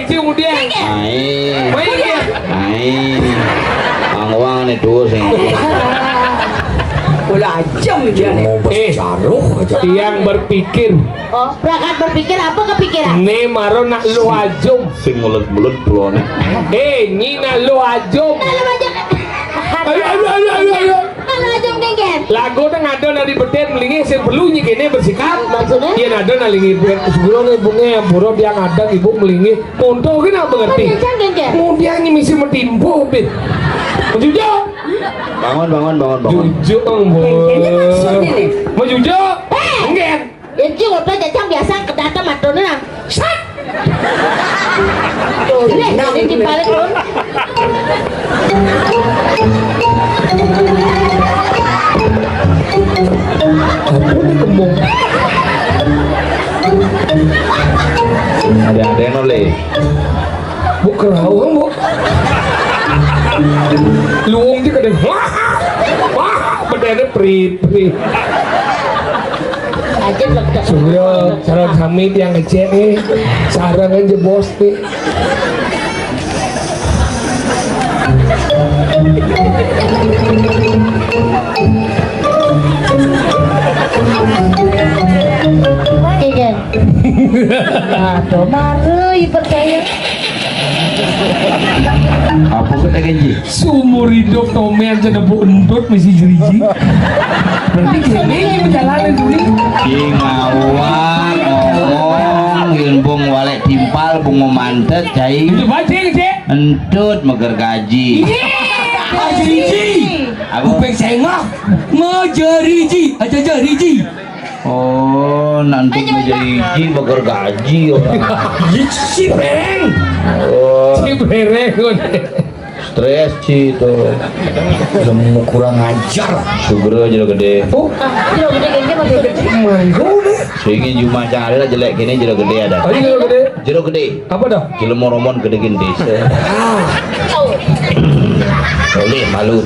Cium dia. Baik ya. Ang itu sing. Bola ajam dia nih. Yang berpikir. Oh, berangkat berpikir apa kepikiran? Ne maro nak lu ajum. Sing mulut-mulut pulone. Nyi nak lu ajum. Ayo. Kalau ajum genggen. Lagu teh ngadon dari beden melingi sing perlu nyi kene bersikap. Maksudnya? Iya ngadon nalingi sebelum ibunge buro dia ngadang ibu melingi. Ponto kena mengerti. Kemudian nyi misi metimpo bet. Menjujo. Bangun. Jujo mau jujo. Enggak. Itu udah jajang biasa kedata matone nang. Sat. Tuh, ini dibalik lu. Apa nih kembung? Ada yang noleh. Bu kerau bu. Luung juga deh. Wah, bedanya pri. Aja lega. Suryo, cara kami yang kecil nih, sarang aja bos nih. Genggen. Aduh, marui percaya. Apa kata gaji? Seumur hidup Tomen aja nebu endut masih jeriji. Berarti gini perjalanan dulu. Ngawang ngomong bung walek timpal bung memantet cai Itu baca cek. entut meger gaji. Jeriji. Aku Kupeng sengok. Ngejeriji. Aja jeriji. oh nanti menjadi meger gaji orang. Si bereng. Oh Si bereng. stres ci itu. Kamu kurang ajar. Sugro jero gede. Oh, Jero gede genggen maksudnya. manggo deh. Sehingga cuma cari lah jelek gini jero gede ada. Oh, ini gede. Jero gede. Apa dah? Jelo moromon gede gede. Tole malu.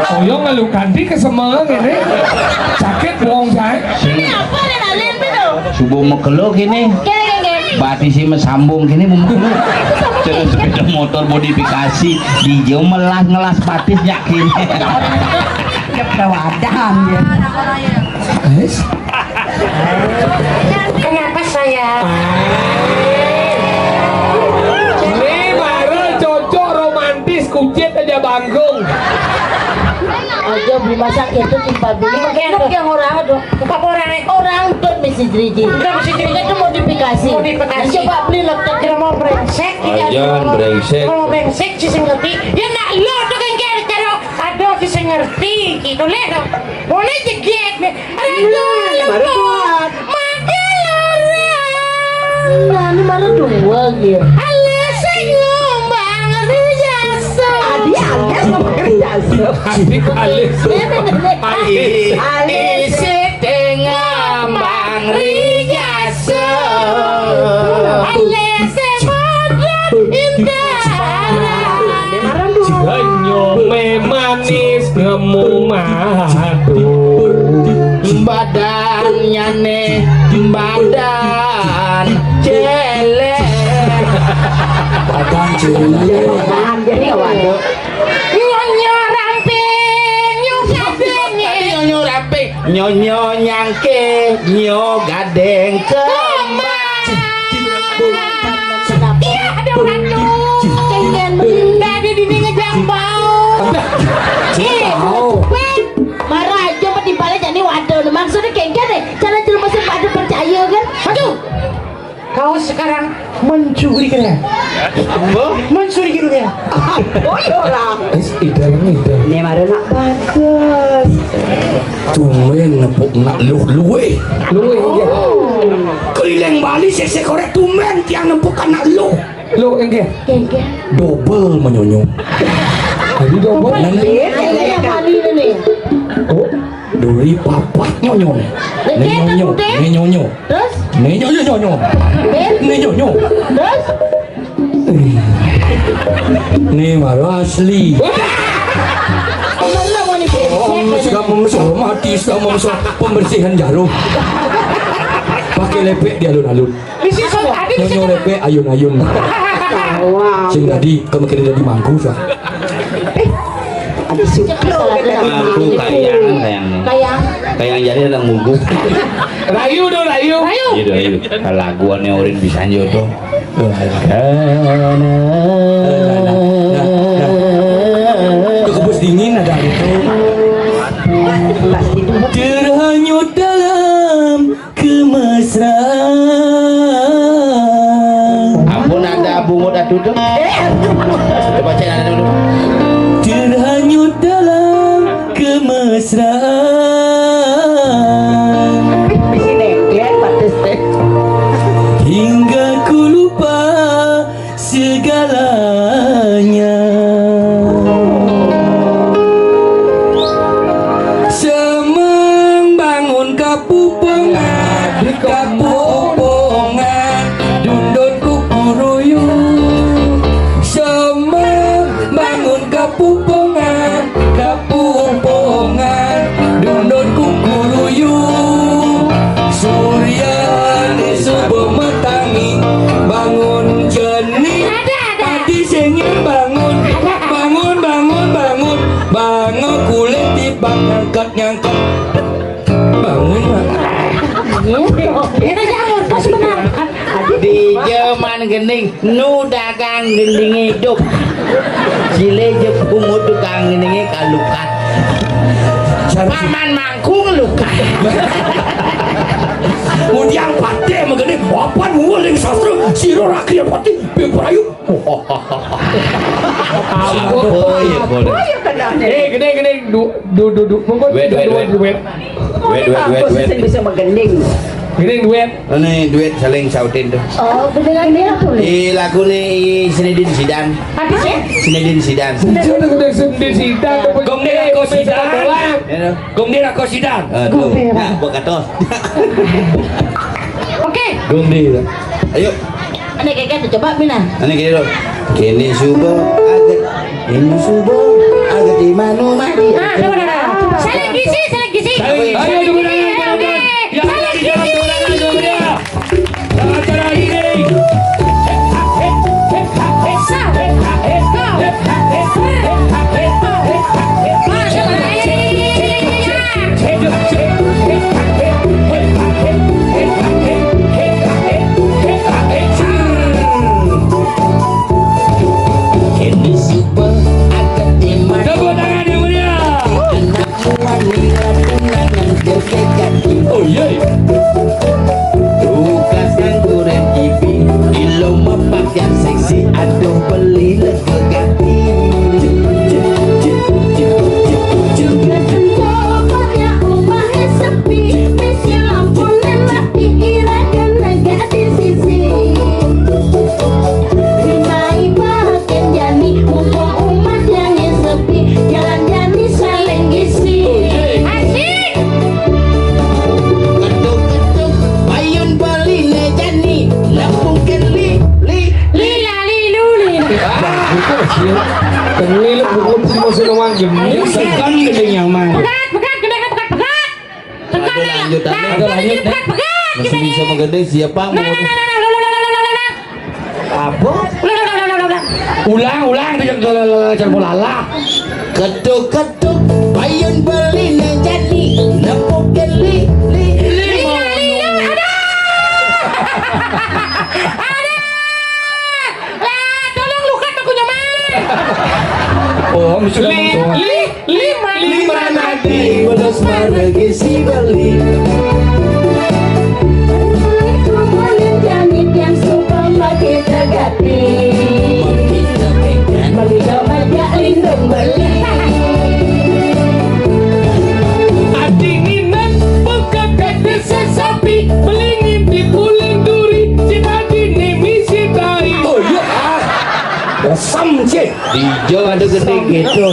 Oh, yang ngelukan di kesemang ini. Sakit bohong saya. Ini apa nih nalin itu? Subuh mekelo gini. Genggen. Batisi mesambung gini bumbu. Terus sepeda motor modifikasi dijauh ngelas patis yakin. Kepewadan dia. Kenapa saya? Ini baru cocok romantis kucit aja banggung. Aja beli masak itu timpa dulu. Enak yang orang aduh. Bukan orang tuh mesti jeriji. Itu modifikasi. Coba beli laptop kira mau brengsek. Jangan brengsek. Mau brengsek sih ngerti. Ya nak lo tuh kan kira kira. Aduh sih ngerti. Gitu lihat. Boleh jeget. Aduh. Nah, ini mana dua gitu. Alasan nyumbang rijasa. Alias rijasa. Alis tengah bang rijasa. Alis modal indah. Janyo manis nemu madu. Badannya nih badan celek. Badan cilik. Badan jadi waduh. Nyonyo ramping, nyonyo ramping, nyonyo nyangke, nyo gadeng kembang. Iya ada orang tuh. Kengen tadi dini ngejang bau. Marah aja pati balik jadi waduh. Maksudnya kengen deh. Cara jelma pada percaya kan? Aduh. Kau sekarang mencuri kan? Mencuri gitu ya? Oh iya. Idal. Ini mah nak bagus. Tumen nepuk nak luwe. Luwe dia. Keliling Bali sese korek tumen tiang nempuk anak lu. Lu enggak? Kengen. Double menyonyo. Jadi double. Yang kali ini. Oh, duri papat nyonyo nih. Nyonyo, nyonyo. Terus? Nyonyo. Nyonyo. Terus? Nih baru asli. Mana mau nih Suka mati sama pembersihan jarum. Pakai lepek di alun-alun. Nyonyo lepek ayun-ayun. Sing tadi kemungkinan jadi mangku sah. Ada suka Aku kayang jadi ada ngugu. Rayu dong, rayu. Iya. Laguannya Orin bisa jodoh. Kebus dingin ada itu. Terhanyut dalam kemesraan. Ampun ada bungut duduk. Coba cek ada duduk. Terhanyut dalam kemesraan. Hingga ku lupa segalanya. Semembangun kapupengan, dundut kukuruyung. Semembangun kapupengan, dundut kukuruyung. Surya di subuh metangi, bangun jenih. Pagi sengir bangun, bangun kulit tipak nyangkut. Bangun Kita jangan pas benar. Di zaman gening nu dagang gending hidup. Sile je bungut tukang gendingnya kalukan. Paman mangkung luka. Kemudian pate mengenai bapak nguling sastra siro rakyat pati beberayu. Gede. Monggo Wait. duet. Bisa menggending. Gede duet. Ini duit saling sautin tuh. Oh, beneran dia tuh. Lagu nih Sinedin Sidan. Habis ya? Sinedin Sidan. Gede sidang. Gong dia kau sidang. Gong dia kau sidang. Nah, buat kata. Oke. Gong dia. Ayo. Ini kayak coba Mina. Ini gini loh. Kini subuh agak di manu mati. Saling gizi. Ayo duet. Jangan di dalam duet. Jangan cara ini. Tepuk tangan yang meriah. Oh iya. Tugas ngangguran TV ilo mapakyan seksi aduh beli lega ganti. Ketuk-ketuk payun beli nejani lempung keli li. Kenil buku masih ngomong gini. Sekan gede nyaman. Masih bisa menggede siapa mau apa? Ulang jangan bolala. Ketuk-ketuk payun beli nejani lempung keli li. Oh, sudah muncul. Lima nadi belas maragi si beli. Yang suka makin tergati. Kita pegang Beli aja lindung beli. Adinginan bukan kaki sesapi, melingin di puling duri, si tadi nih misi tai. Oh iya. Sam cek. Dijo ada gede gitu.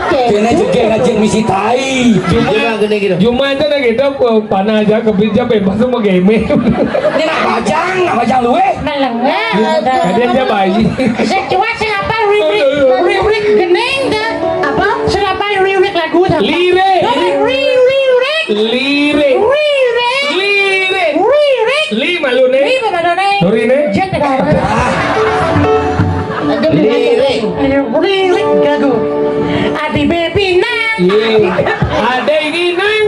Kena juga ngajak misi tai. Dijo mah gede gitu. Cuma itu nak kita panah aja kepinjam bebas semua game. Ini nak majang lu Melengah. Ada aja bayi. Cuma siapa ririk gening dah. Apa? Siapa ririk lagu dah? Lirik. Ririk. Lirik. Ririk. Lirik. Lima lu nih. Ririk mana nih? Nuri nih. Jet dah. Lirik. Ririk lagu. Adi baby nang. Ada ini nang.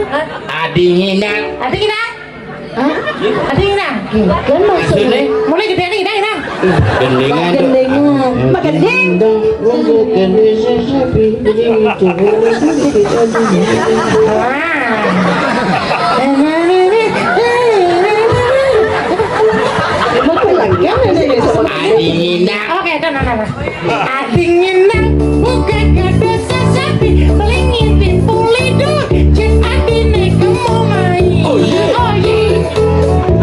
Adi nginang. Adi nang. Hah? Adi nang. Kan Maksudnya? mulai gede nih nang. Gendingan tuh. Makan ding. Adi nginang. Oke, nah. Adinginang bukan kada sasapi melingipin pulidu cek adine kamu main. Oh yeah.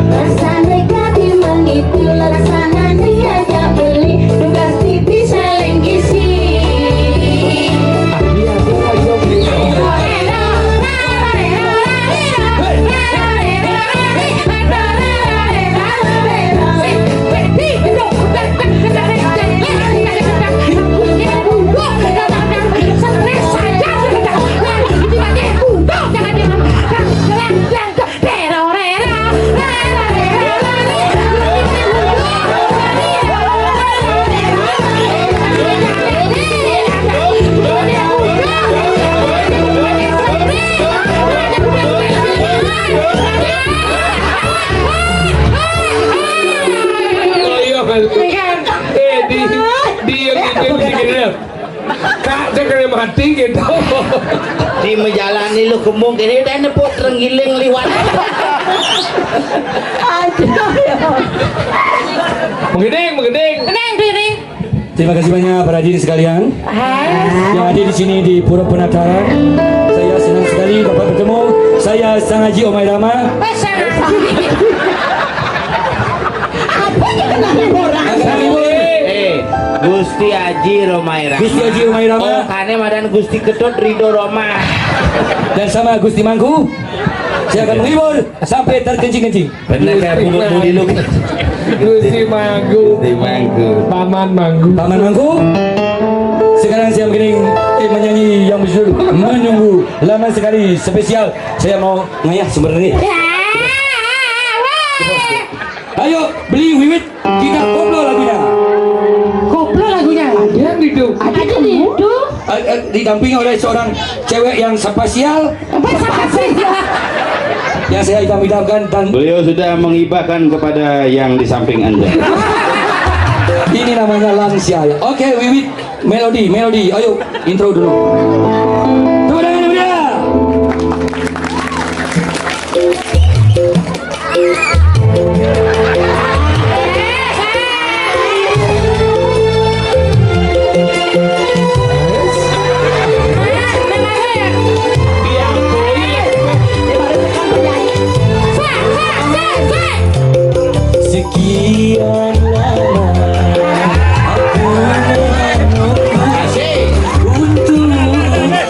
Rasanya kami menipu laksana diajak beli tugas TV saling gisi. Dia gitu. Kak, jangan mati gitu. Di menjalani lu kembung ini udah nepot renggiling liwat. Menggedeng. Tenang diri. Terima kasih banyak para hadirin sekalian yang ada di sini di Pura Penataran. Saya senang sekali dapat bertemu. Saya Sang Haji Omai Rama. Gusti Haji Romaira. Gusti Haji Omai Rama. Oh, kane madan Gusti Ketut Ridho Roma. Dan sama Gusti Mangku. Saya akan menghibur sampai terkencing-kencing. Benar kayak mulut budi lu. Gusti Manggu. Paman Manggu. Paman Mangku. Sekarang saya begini menyanyi yang berjudul Menunggu. Lama sekali spesial. Saya mau ngayah sebenarnya. Ayo beli wiwit kita koplo lagunya. Koplo lagunya. Yang hidup. Ada di itu. Didampingi oleh seorang cewek yang spesial yang saya idam-idamkan dan Beliau sudah menghibahkan kepada yang di samping Anda. ini namanya Lansia. Oke, wiwit melodi. Ayo intro dulu. Tepuk tangan dia. Sekian lama aku menunggu untuk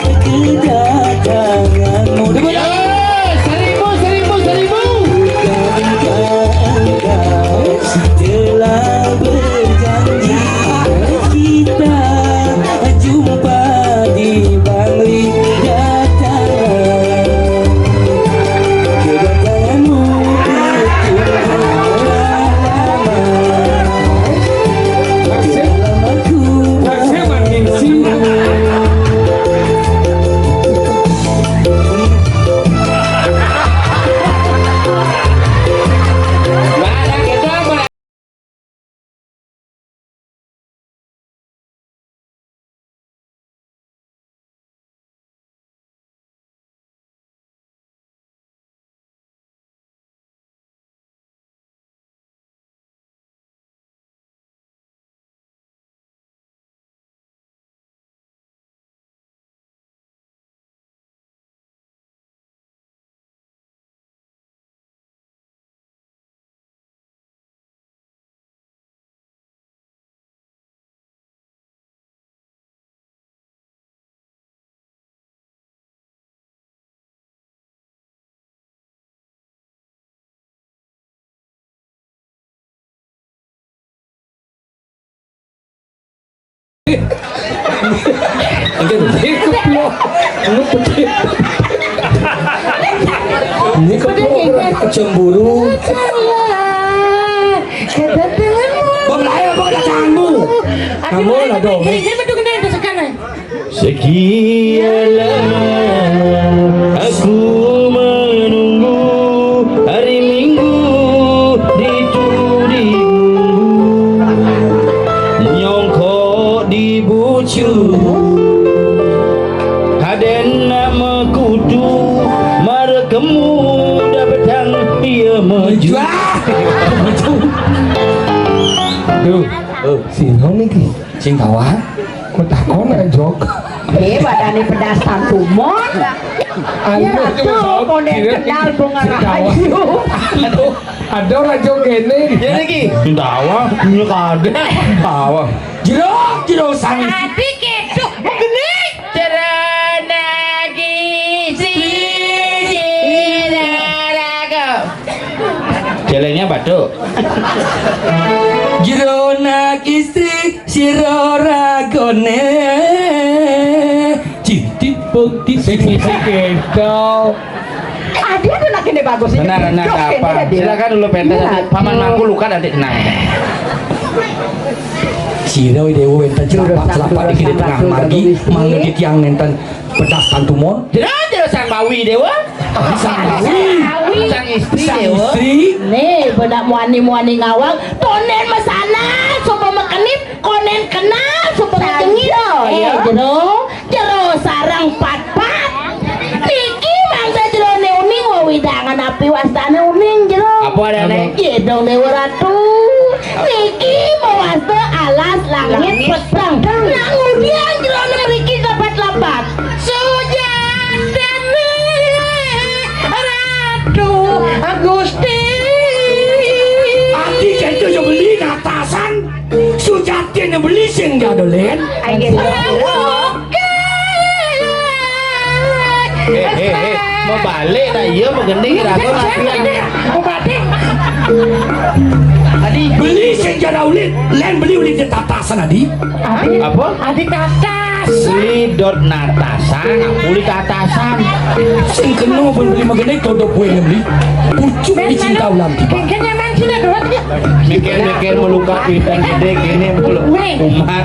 Ini keplok. Ini pedih. Ini keplok cemburu. Bang datanganmu. Kamu lah dong. Sekian lama aku menunggu hari Minggu di tudimu, nyongkok di bucu haden nama kudu marekemu dapetang dia maju. Duh, sino niki. Sing tawa. Kok takon jok. Badane pedas tantumon. Anu Tuh, konen kenal bunga rahayu. Ada orang jok kene. Ya niki tawa punya kade tawa Jero sang. Adik itu begini. Cerana gizi. jalannya batuk. Jero nak istri siroragone. Citit putih Sekitar. Adik tuh nak ini bagus ini. Tenang apa? Silakan dulu pentas. Paman mangku luka nanti tenang. Ciro dewa enten celapak di kiri tengah margi mangga tiang nenten pedas tantumon. Jero sang bawi dewa. Sang istri sang dewa. istri. Nih benak muani ngawang tonen mesana coba makanip konen kenal coba ngajengin jero sarang pat-pat niki mangsa jero uning wawidangan api wastane uning jero Apa ada nek? Iya dong Dewa Ratu niki mewasta alas langit petang nang udian jero mriki lapat-lapat sujatane Ratu Agusti Ati kento yo beli natasan. Sujatien yang beli sing jadolen. Mau balik dah iya mau gending ragu latihan. Tadi beli sing jadolen, len beli ulit di tatasan adi. Apa? Adik atas Lidot natasan, pulih tatasan. Sing keno pun beli magene kodok kue yang beli. Pucuk di cinta ulam tiba. kayaknya emang sih dua Mikir-mikir meluka pitan gede gini mulu. Umat.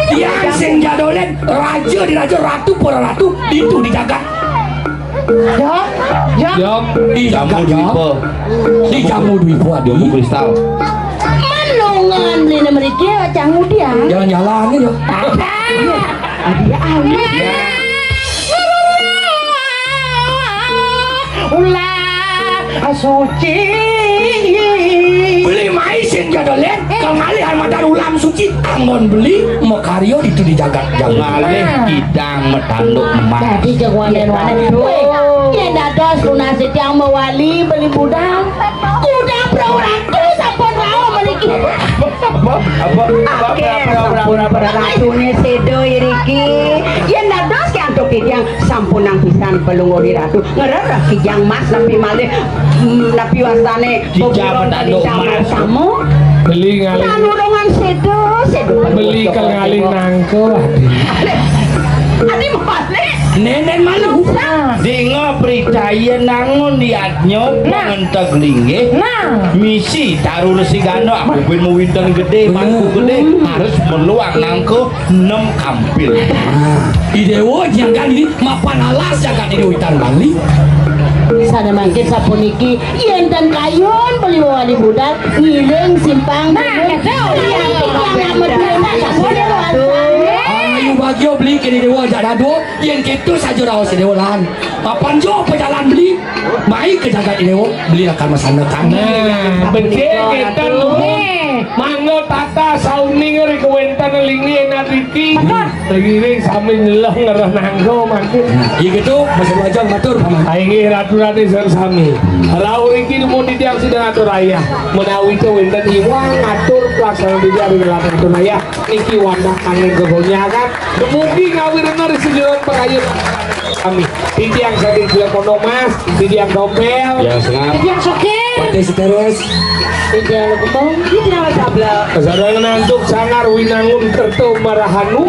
Yang sing jadolen raja di raja ratu para ratu itu dijaga. Jok. Jamu Dijaga ya. dwipo. Di jamu dwipo adi. Jamu kristal. manungan beli nama dia cang dia Jalan-jalan ya. dia awi ulah suci Beli mais sing jadolen kengali almadar ulam suci angon beli makaryo itu dijaga jamu. Ngalih kidang metanduk emas. jadi jengwanen-wanen ya dados lunasi tiang mewali beli budang kuda perauraku sampun rawa memiliki Apa? Ratune sedo iriki yen dados ki antuk yang sampun nang pisan pelunguri ratu ngerereh kijang mas tapi malih napi wasane Kijang metanduk emas. kamu Beli ngalih. nanulungan sedo Beli kali nangko. adi male Nenen malu. Dingo percaya nangun diatnyo pengentek linggih. Misi taruh si gano aku pun mau winten gede mangku gede harus meluang nangko 6 kampil. Idewo jangan ini mapan alas jaga di witan Bali. sana makin sapuniki yen dan kayon beli wali budal ngiling simpang Ayu bagio beli kini dewa jadado yang gitu saja rawas dewa lan. Papan jo pejalan beli mai ke jaga dewa beli akan masana kan. Nah, becek kita Mango tata sauning ri kewentan lingi enak riti. Lagi sambil nyelah ngerah nangko makin. Iya gitu masih belajar matur paman. Aing ratu-ratu sami. Lau iki mau didiang sidang atur raya. Menawi kewentan iwang atur pelaksanaan di hari belakang itu raya. Niki wanda kangen kegonya kan. Dumugi ngawirna di sejeron pekayun kami. Didiang sakit gila pondok mas, didiang dompel. Ya sengat. yang sokin Desi Teres. Tidak lupa. Tidak sabla. Kasarangan nantuk sangar winangun kerto marahanu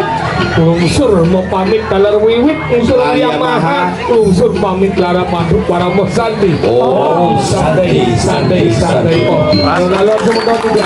lungsur mau pamit kalar wiwit lungsur yang maha lungsur pamit lara padu para mosanti. Om Santai. Santai. Oh, lalu semua tidak